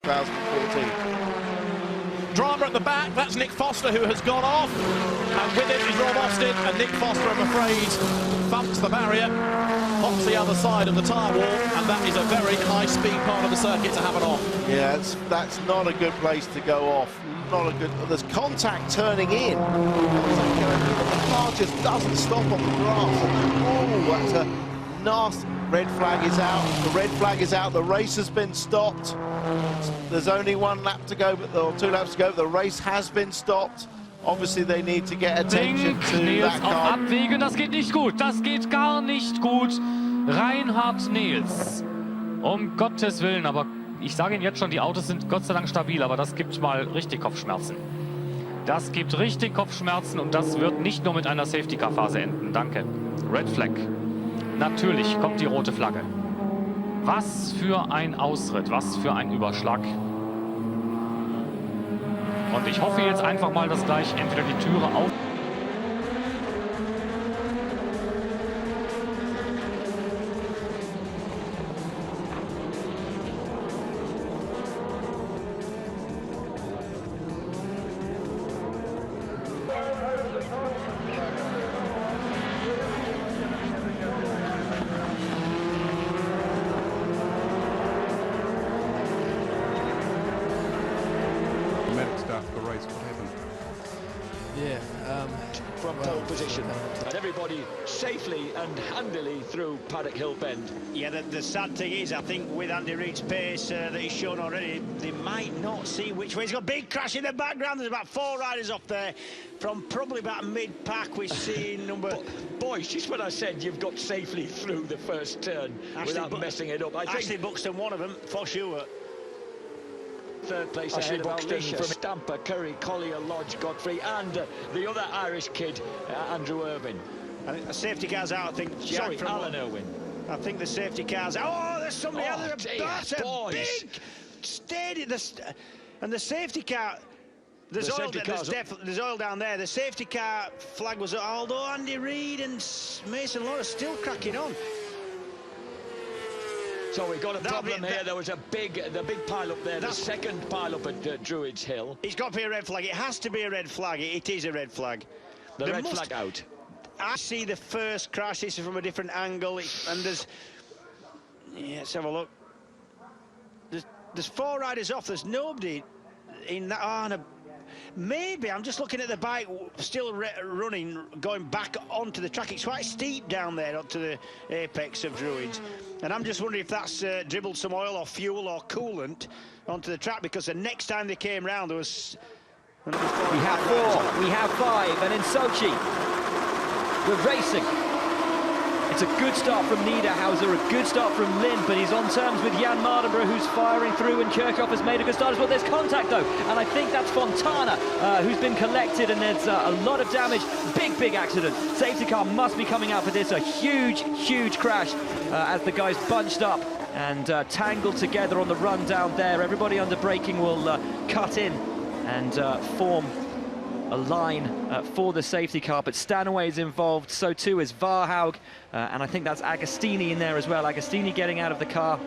2014. Drama at the back, that's Nick Foster who has gone off, and with it is Rob Austin, and Nick Foster, I'm afraid, bumps the barrier, hops the other side of the tyre wall, and that is a very high-speed part of the circuit to have it off. Yeah, that's not a good place to go off. Not a good. There's contact turning in. The car just doesn't stop on the grass. Oh, that's a nasty. Red flag is out. The red flag is out. The race has been stopped. There's only one lap to go, or 2 laps to go. The race has been stopped. Obviously, they need to get attention to Nils that auf car. Abwägen, das geht nicht gut. Das geht gar nicht gut. Reinhard Nils. Um Gottes Willen, aber ich sage Ihnen jetzt schon, die Autos sind Gott sei Dank stabil, aber das gibt mal richtig Kopfschmerzen. Das gibt richtig Kopfschmerzen und das wird nicht nur mit einer Safety-Car-Phase enden. Danke. Red Flag. Natürlich kommt die rote Flagge. Was für ein Ausritt, was für ein Überschlag. Und ich hoffe jetzt einfach mal, dass gleich entweder die Türe auf... the race, what happened? Yeah, from pole position, and everybody safely and handily through Paddock Hill Bend. Yeah, the sad thing is, I think with Andy Reid's pace that he's shown already, they might not see which way. He's got a big crash in the background. There's about 4 riders off there from probably about mid-pack. We're seeing number... Boys, just when I said you've got safely through the first turn without messing it up. I think Ashley Buxton, one of them, for sure. Third place ahead of Buxton from Stamper, Curry, Collier, Lodge, Godfrey, and the other Irish kid, Andrew Irwin. I think the safety car's out, I think. Sorry, Alan Irwin. I think the safety car's out. Oh, there's somebody out there. That's a big steady. And the safety car... There's oil down there. The safety car flag was up, although Andy Reid and Mason Law are still cracking on. So we've got a problem here. There was the big pile up there, the second pile up at Druids Hill. It's got to be a red flag. It has to be a red flag. It is a red flag. The red flag out. I see the first crash. This is from a different angle, and there's... Yeah, let's have a look. There's 4 riders off. There's nobody in that... Oh, no. Maybe, I'm just looking at the bike still running, going back onto the track. It's quite steep down there onto the apex of Druids. And I'm just wondering if that's dribbled some oil or fuel or coolant onto the track, because the next time they came round, there was... We have 4, we have 5, and in Sochi, we're racing. It's a good start from Niederhauser, a good start from Lind, but he's on terms with Jan Mardenborough, who's firing through, and Kirchhoff has made a good start as well. There's contact, though, and I think that's Fontana, who's been collected, and there's a lot of damage. Big accident. Safety car must be coming out for this. A huge crash as the guys bunched up and tangled together on the run down there. Everybody under braking will cut in and form a line for the safety car, but Stanaway is involved, so too is Varhaug, and I think that's Agostini in there as well. Agostini getting out of the car.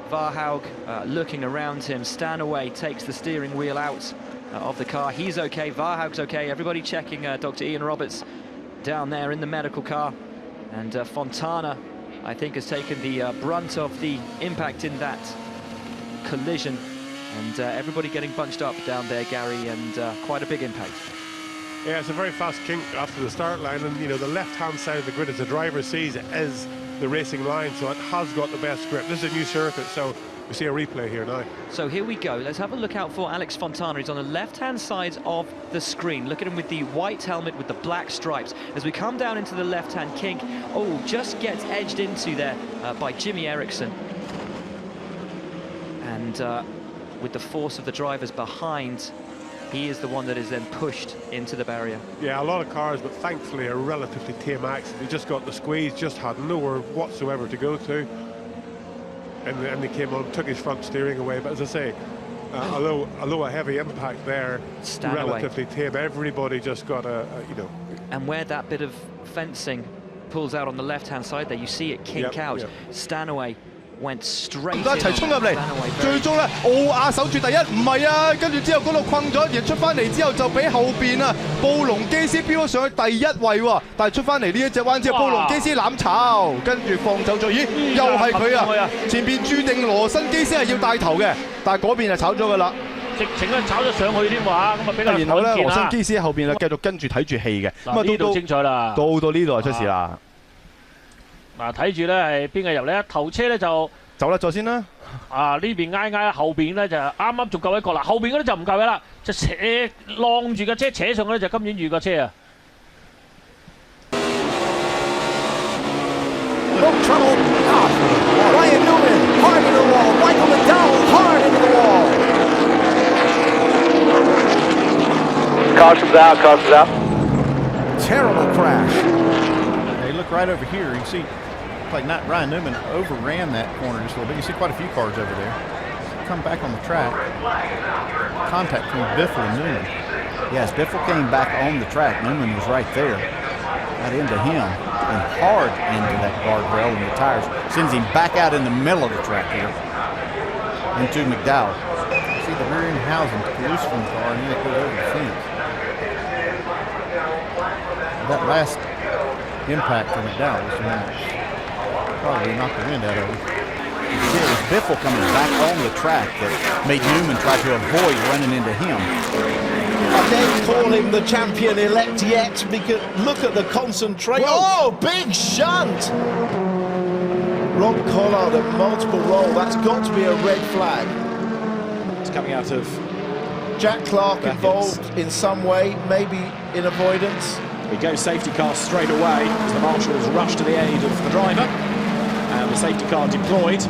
Varhaug looking around him. Stanaway takes the steering wheel out of the car. He's okay, Varhaug's okay. Everybody checking Dr. Ian Roberts down there in the medical car. And Fontana, I think, has taken the brunt of the impact in that collision. And everybody getting bunched up down there, Gary, and quite a big impact. Yeah, it's a very fast kink after the start line, and you know, the left-hand side of the grid, as the driver sees it, is the racing line, so it has got the best grip. This is a new circuit, so we see a replay here now. So here we go. Let's have a look out for Alex Fontana. He's on the left-hand side of the screen. Look at him with the white helmet with the black stripes. As we come down into the left-hand kink, oh, just gets edged into there by Jimmy Eriksson. And with the force of the drivers behind, he is the one that is then pushed into the barrier. Yeah, a lot of cars, but thankfully a relatively tame accident. He just got the squeeze, just had nowhere whatsoever to go to. And he came on, took his front steering away. But as I say, although a heavy impact there, relatively tame, everybody just got you know. And where that bit of fencing pulls out on the left-hand side there, you see it kink out. Stanaway went straight 一齊衝入嚟，最終咧奧亞守住第一，唔係啊，跟住之後嗰度困咗，而出翻嚟之後就俾後邊啊布隆基斯飆咗上去第一位喎，但係出翻嚟呢一隻彎之後，布隆基斯攬炒，跟住放走咗，咦，又係佢啊！前邊注定羅辛基斯係要帶頭嘅，但係嗰邊就炒咗㗎啦。 直情咧炒咗上去添喎，咁啊比較然後咧，羅辛基斯喺後邊啊繼續跟住睇住戲嘅，咁啊呢度精彩啦，到呢度就出事啦。嗱睇住咧係邊個入嚟啊？頭車咧就走啦，咗先啦。啊呢邊挨，後邊咧就啱啱仲夠一個啦，後邊嗰啲就唔夠嘅啦，就扯晾住架車扯上去咧就今年遇個車啊。 No trouble. Ryan Newman hard into the wall. Michael McDowell hard into the wall. Caution's out, caution's out. Terrible crash. Hey, look right over here. You can see, like Ryan Newman overran that corner just a little bit. You see quite a few cars over there. Come back on the track. Contact between Biffle and Newman. Yes, Biffle came back on the track. Newman was right there. Got into him and hard into that guardrail and the tires. Sends him back out in the middle of the track here into McDowell. See the rear end housing loose from the car and then it goes over the fence. That last impact for McDowell was the one that probably knocked the wind out of him. You see, it was Biffle coming back on the track that made Newman try to avoid running into him. I didn't call him the champion-elect yet because look at the concentration. Oh, big shunt! Rob Collard a multiple roll. That's got to be a red flag. It's coming out of Jack Clark involved in some way, maybe in avoidance. We go safety car straight away as the marshals rush to the aid of the driver and the safety car deployed.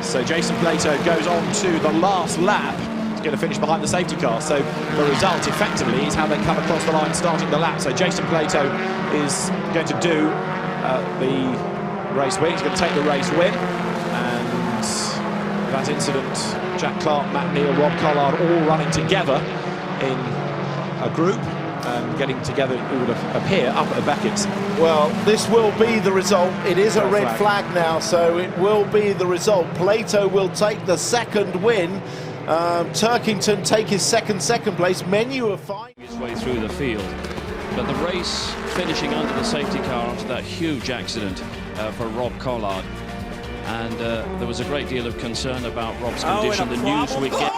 So Jason Plato goes on to the last lap. He's going to finish behind the safety car. So the result effectively is how they come across the line starting the lap. So Jason Plato is going to do the race win. He's going to take the race win. And that incident, Jack Clark, Matt Neal, Rob Collard all running together in a group. Getting together, it would appear, up at Beckett's. Well, this will be the result. It is a red flag now, so it will be the result. Plato will take the second win. Turkington take his second place. Menu of 5. His way through the field. But the race finishing under the safety car after that huge accident for Rob Collard. And there was a great deal of concern about Rob's condition. The news we get.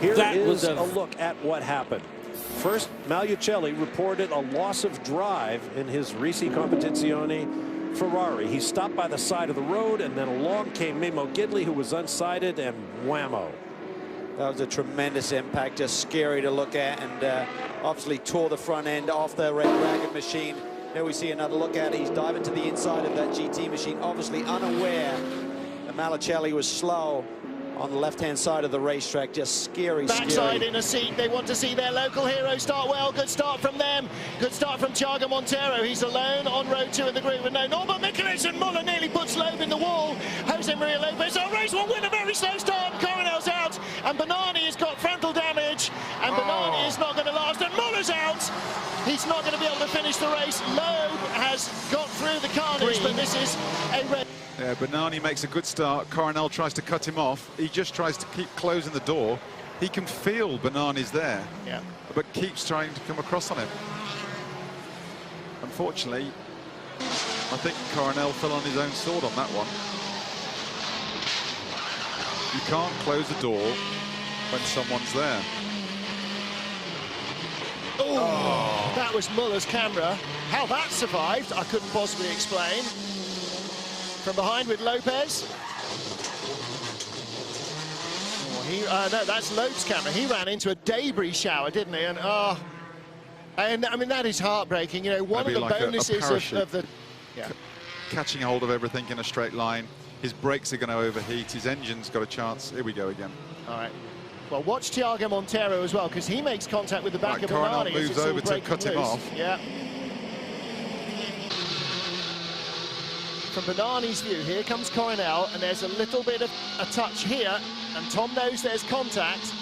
Here is a look at what happened. First, Malucelli reported a loss of drive in his Risi Competizione Ferrari. He stopped by the side of the road, and then along came Mimo Gidley, who was unsighted, and whammo. That was a tremendous impact, just scary to look at, and obviously tore the front end off the Red Dragon machine. There we see another look at it. He's diving to the inside of that GT machine, obviously unaware that Malucelli was slow on the left-hand side of the racetrack. Just scary. Backside in a seat. They want to see their local hero start well. Good start from them. Good start from Thiago Monteiro. He's alone on road 2 in the group with no Norbert Mikulicz, and Muller nearly puts Loeb in the wall. Jose Maria Lopez. Oh, race 1 win, a very slow start. Coronel's out, and Bernani has got frontal damage, and Bernani is not going to last, and Muller's out. He's not going to be able to finish the race. Loeb has got through the carnage, but this is a red. Yeah, Bernani makes a good start. Coronel tries to cut him off. He just tries to keep closing the door. He can feel Bernani's there, but keeps trying to come across on him. Unfortunately, I think Coronel fell on his own sword on that one. You can't close the door when someone's there. Oh, that was Muller's camera. How that survived, I couldn't possibly explain. From behind with Lopez. Oh, no, that's Loeb's camera. He ran into a debris shower, didn't he? And and I mean, that is heartbreaking. You know, one Maybe of the like bonuses of the catching hold of everything in a straight line. His brakes are going to overheat. His engine's got a chance. Here we go again. All right. Well, watch Thiago Monteiro as well, because he makes contact with the back of Coronel Bernani. moves over to cut him off. Yeah. From Bernani's view, here comes Coronel, and there's a little bit of a touch here, and Tom knows there's contact.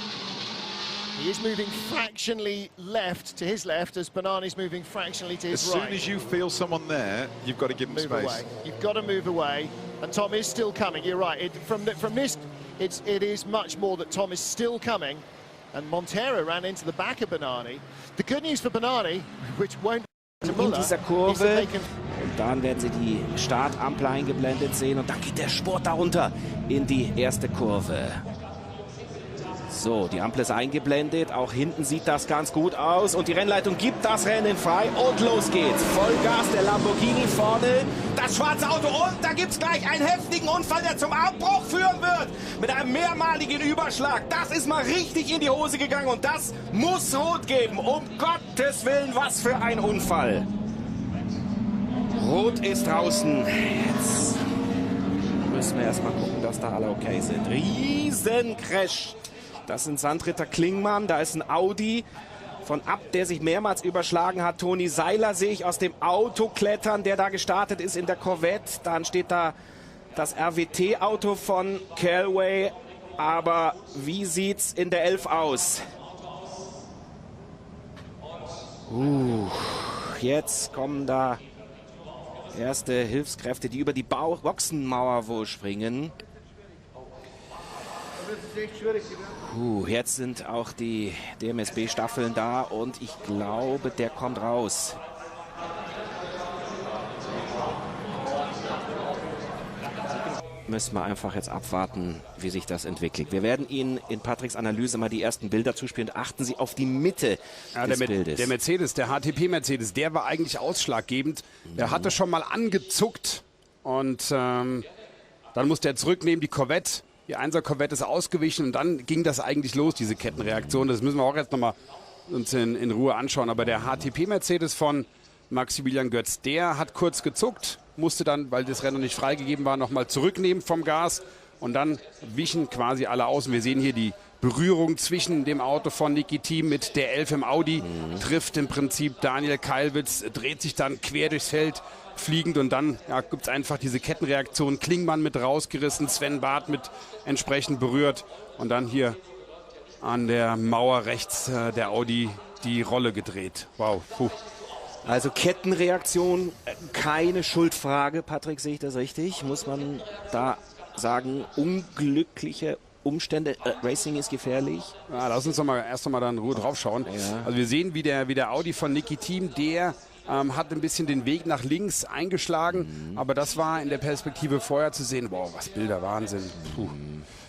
He is moving fractionally left to his left as Banani's moving fractionally to his right. As soon as you feel someone there, you've got to give him move space. Away. You've got to move away, and Tom is still coming. You're right. From this, it is much more that Tom is still coming, and Montero ran into the back of Banani. The good news for Banani, which won't to in Müller, dieser Kurve. Und dann werden Sie die Startampel eingeblendet sehen und dann geht der Sport darunter in die erste Kurve. So, die Ampel ist eingeblendet, auch hinten sieht das ganz gut aus und die Rennleitung gibt das Rennen frei und los geht's. Vollgas, der Lamborghini vorne, das schwarze Auto und da gibt's gleich einen heftigen Unfall, der zum Abbruch führen wird. Mit einem mehrmaligen Überschlag. Das ist mal richtig in die Hose gegangen und das muss Rot geben. Um Gottes Willen, was für ein Unfall. Rot ist draußen. Jetzt müssen wir erstmal gucken, dass da alle okay sind. Riesencrash. Das sind Sandritter Klingmann, da ist ein Audi von Ab, der sich mehrmals überschlagen hat. Toni Seiler sehe ich aus dem Auto klettern, der da gestartet ist in der Corvette. Dann steht da das RWT-Auto von Calway. Aber wie sieht's in der 11 aus? Jetzt kommen da erste Hilfskräfte, die über die Boxenmauer wohl springen. Jetzt sind auch die DMSB-Staffeln da und ich glaube, der kommt raus. Müssen wir einfach jetzt abwarten, wie sich das entwickelt. Wir werden Ihnen in Patricks Analyse mal die ersten Bilder zuspielen. Achten Sie auf die Mitte des Bildes. Der Mercedes, der HTP-Mercedes, der war eigentlich ausschlaggebend. Der hatte schon mal angezuckt und dann musste er zurücknehmen, die Corvette. Die 1er Corvette ist ausgewichen und dann ging das eigentlich los, diese Kettenreaktion. Das müssen wir auch jetzt nochmal uns in Ruhe anschauen. Aber der HTP-Mercedes von Maximilian Götz, der hat kurz gezuckt, musste dann, weil das Rennen noch nicht freigegeben war, nochmal zurücknehmen vom Gas und dann wichen quasi alle aus. Und wir sehen hier die Berührung zwischen dem Auto von Niki Thiem mit der 11 im Audi, trifft im Prinzip Daniel Keilwitz, dreht sich dann quer durchs Feld fliegend und dann gibt es einfach diese Kettenreaktion. Klingmann mit rausgerissen, Sven Barth mit entsprechend berührt und dann hier an der Mauer rechts der Audi die Rolle gedreht. Wow. Puh. Also Kettenreaktion, keine Schuldfrage. Patrick, sehe ich das richtig? Muss man da sagen, unglückliche Umstände, Racing ist gefährlich? Ja, lass uns erst noch mal dann in Ruhe drauf schauen. Ja. Also wir sehen, wie der Audi von Niki Thiem, der hat ein bisschen den Weg nach links eingeschlagen, aber das war in der Perspektive vorher zu sehen, wow, was Bilder, Wahnsinn.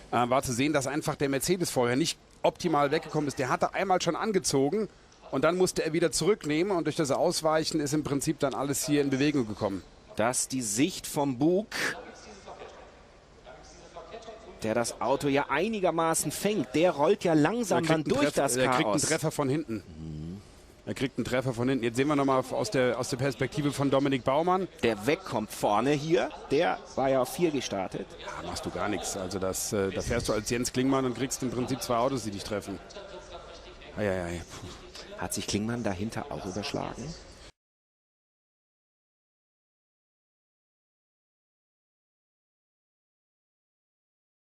War zu sehen, dass einfach der Mercedes vorher nicht optimal weggekommen ist. Der hatte einmal schon angezogen und dann musste er wieder zurücknehmen und durch das Ausweichen ist im Prinzip dann alles hier in Bewegung gekommen. Das ist die Sicht vom Bug, der das Auto ja einigermaßen fängt. Der rollt ja langsam dann durch das Chaos. Er kriegt einen Treffer von hinten. Er kriegt einen Treffer von hinten. Jetzt sehen wir nochmal aus der Perspektive von Dominik Baumann. Der wegkommt vorne hier. Der war ja auf 4 gestartet. Ja, machst du gar nichts. Also da fährst du als Jens Klingmann und kriegst im Prinzip 2 Autos, die dich treffen. Hat sich Klingmann dahinter auch überschlagen?